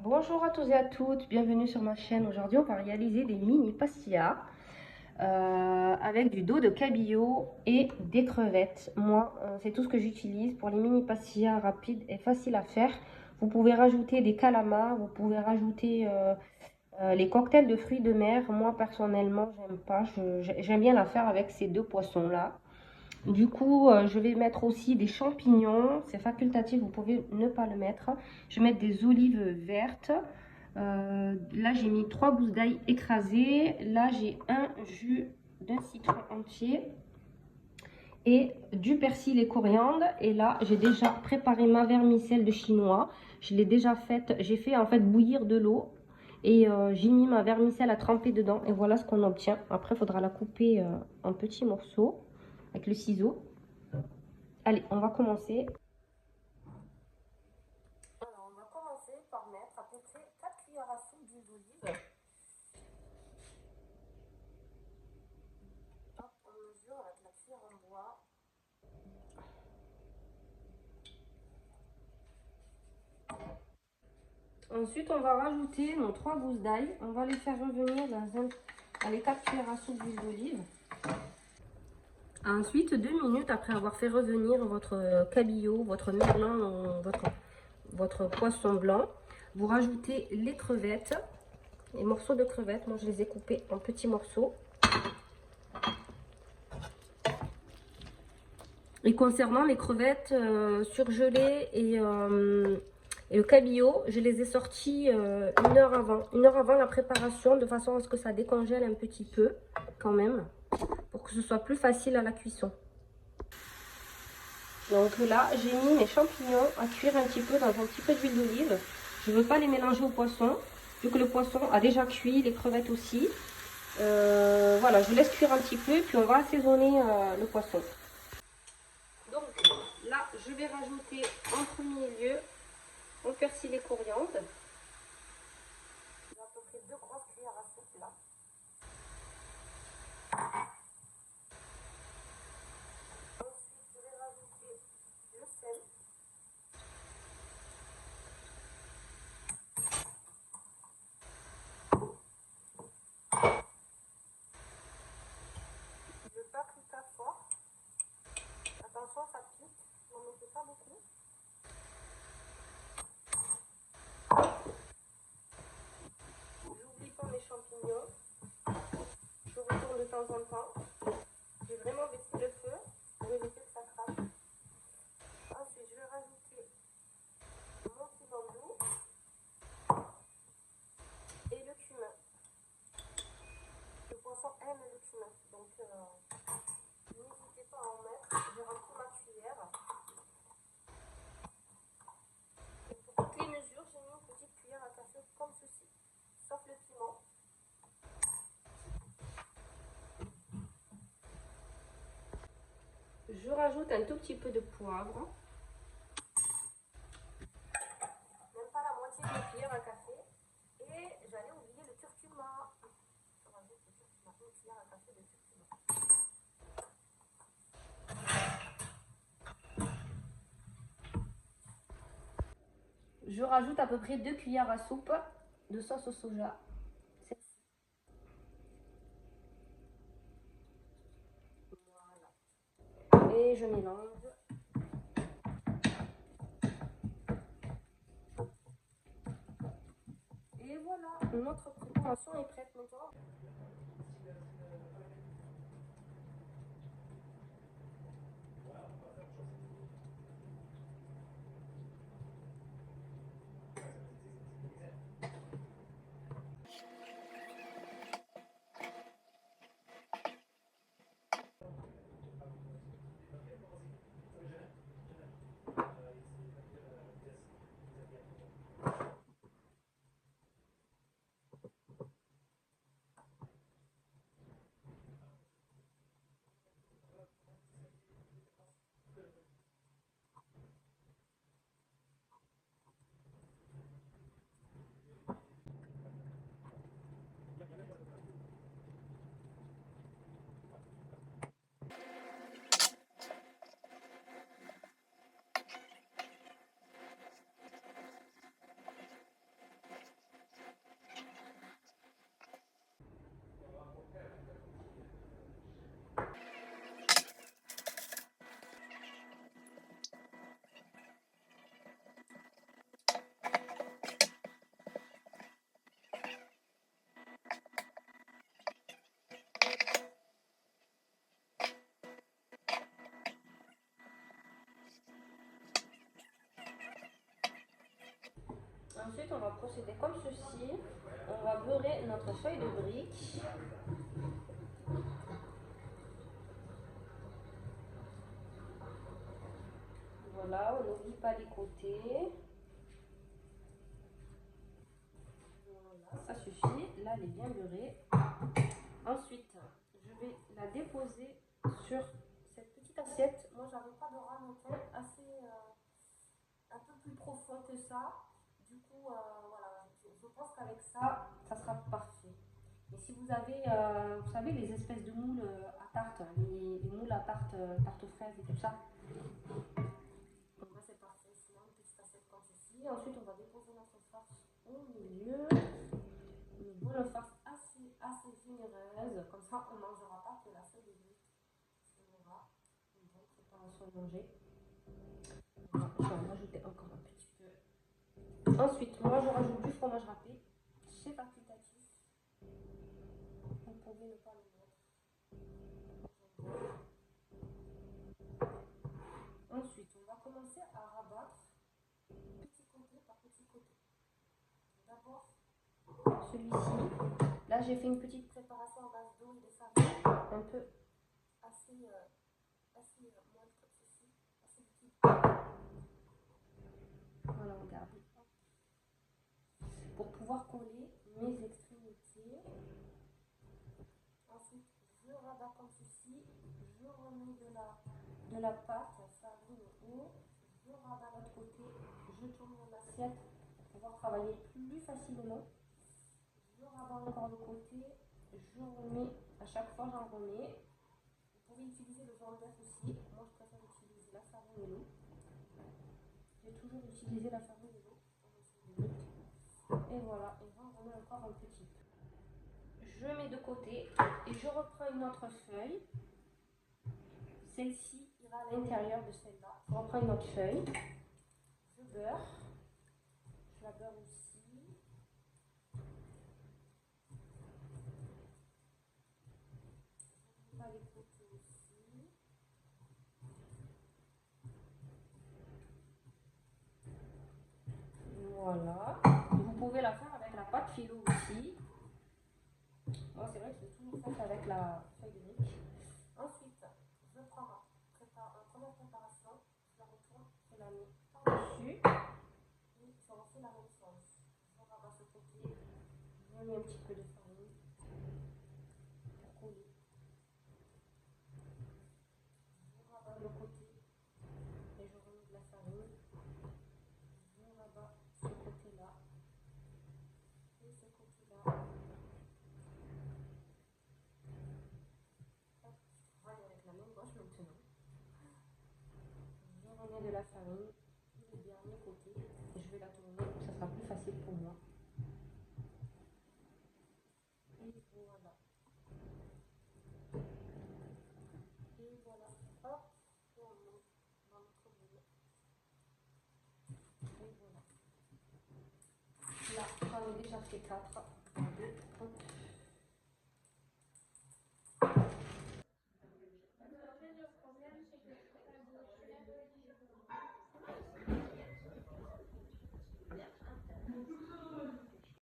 Bonjour à tous et à toutes, bienvenue sur ma chaîne. Aujourd'hui, on va réaliser des mini pastillas avec du dos de cabillaud et des crevettes. Moi, c'est tout ce que j'utilise pour les mini pastillas rapides et faciles à faire. Vous pouvez rajouter des calamars, vous pouvez rajouter les cocktails de fruits de mer. Moi, personnellement, j'aime pas. J'aime bien la faire avec ces deux poissons-là. Du coup, je vais mettre aussi des champignons. C'est facultatif, vous pouvez ne pas le mettre. Je vais mettre des olives vertes. Là, j'ai mis 3 gousses d'ail écrasées. Là, j'ai un jus d'un citron entier et du persil et coriandre. Et là, j'ai déjà préparé ma vermicelle de chinois. Je l'ai déjà faite. J'ai fait en fait bouillir de l'eau. Et j'ai mis ma vermicelle à tremper dedans. Et voilà ce qu'on obtient. Après, il faudra la couper en petits morceaux avec le ciseau. Allez, on va commencer. Alors, on va commencer par mettre à peu près 4 cuillères à soupe d'huile d'olive. Hop, on mesure avec la cuillère en bois. Ensuite, on va rajouter nos 3 gousses d'ail. On va les faire revenir dans les 4 cuillères à soupe d'huile d'olive. Ensuite, 2 minutes après avoir fait revenir votre cabillaud, votre merlan, votre poisson blanc, vous rajoutez les crevettes, les morceaux de crevettes. Moi, je les ai coupés en petits morceaux. Et concernant les crevettes surgelées et le cabillaud, je les ai sortis 1 heure avant. 1 heure avant la préparation, de façon à ce que ça décongèle un petit peu quand même, pour que ce soit plus facile à la cuisson. Donc là, j'ai mis mes champignons à cuire un petit peu dans un petit peu d'huile d'olive. Je ne veux pas les mélanger au poisson, vu que le poisson a déjà cuit, les crevettes aussi. Voilà, je laisse cuire un petit peu, puis on va assaisonner le poisson. Donc là, je vais rajouter en premier lieu mon persil et coriandre. J'ai à peu près 2 grosses cuillères à soupe là. Ensuite, je vais rajouter le sel. Le paprika fort. Attention, ça pique. N'en mettez pas beaucoup. J'oublie pas mes champignons. Je retourne de temps en temps. J'ai vraiment baissé le feu pour éviter que ça craque. Ensuite, je vais rajouter mon piment doux et le cumin. Le poisson aime le cumin, donc n'hésitez pas à en mettre. J'ai rempli ma cuillère. Et pour toutes les mesures, j'ai mis une petite cuillère à café comme ceci, sauf le piment. Je rajoute un tout petit peu de poivre. Même pas la moitié d'une cuillère à café. Et j'allais oublier le curcuma. Je rajoute le curcuma, une cuillère à café de curcuma. Je rajoute à peu près 2 cuillères à soupe de sauce au soja. Voilà. Et je mélange. Et voilà, notre préparation est prête maintenant. Ensuite, on va procéder comme ceci. On va beurrer notre feuille de brique. Voilà, on n'oublie pas les côtés. Voilà, ça suffit. Là, elle est bien beurrée. Ensuite, je vais la déposer sur cette petite assiette. Moi, j'avais pas de ramequin assez un peu plus profond que ça. Du coup, voilà, je pense qu'avec ça, ça sera parfait. Et si vous avez, vous savez, les espèces de moules à tarte, les moules à tarte, tarte aux fraises et tout ça, donc là c'est parfait. Sinon, une petite assiette comme ceci. Ensuite, on va déposer notre farce au milieu. Une bonne farce assez généreuse. Comme ça, on ne mangera pas que la feuille de brique. On aura une bonne préparation à manger. Voilà, je vais en rajouter encore un petit peu. Ensuite, moi je rajoute du fromage râpé. C'est facultatif. Vous pouvez ne pas le mettre. Ensuite, on va commencer à rabattre petit côté par petit côté. D'abord, celui-ci. Là, j'ai fait une petite préparation à base d'eau et de farine. Un peu assez molle comme ceci. Assez liquide. Voilà, regardez. Pour pouvoir coller mes extrémités. Ensuite, je rabats comme ceci. Je remets de la pâte, farine ou je rabats l'autre côté. Je tourne mon assiette pour pouvoir travailler plus facilement. Je rabats encore le côté. Je remets, à chaque fois j'en remets. Vous pouvez utiliser le jaune d'œuf aussi. Moi, je préfère utiliser la farine et l'eau. J'ai toujours utilisé la farine et l'eau. Et voilà, et j'en remets encore un petit peu. Je mets de côté et je reprends une autre feuille. Celle-ci ira à l'intérieur de celle-là. Je reprends une autre feuille. Je beurre. Je la beurre aussi. Je mets les côtés aussi. Voilà. Vous pouvez la faire avec la pâte philo aussi. Moi, c'est vrai que je l'ai toujours faite avec la feuille de brique. Ensuite, je prends ma première préparation, je la retourne, je la mets par-dessus et je refais la même chose. Je rabats ce côté, je mets un petit peu de farine pour coller. Je rabats le côté et je remets de la farine. Je rabats ce côté-là et ce côté-là. Je travaille avec la main gauche maintenant. Je remets de la farine, le dernier côté, et je vais la tourner, ça sera plus facile pour moi. Et voilà. Et voilà. Hop, et on met dans notre boule. Et voilà. Là, j'en ai déjà fait 4. 2,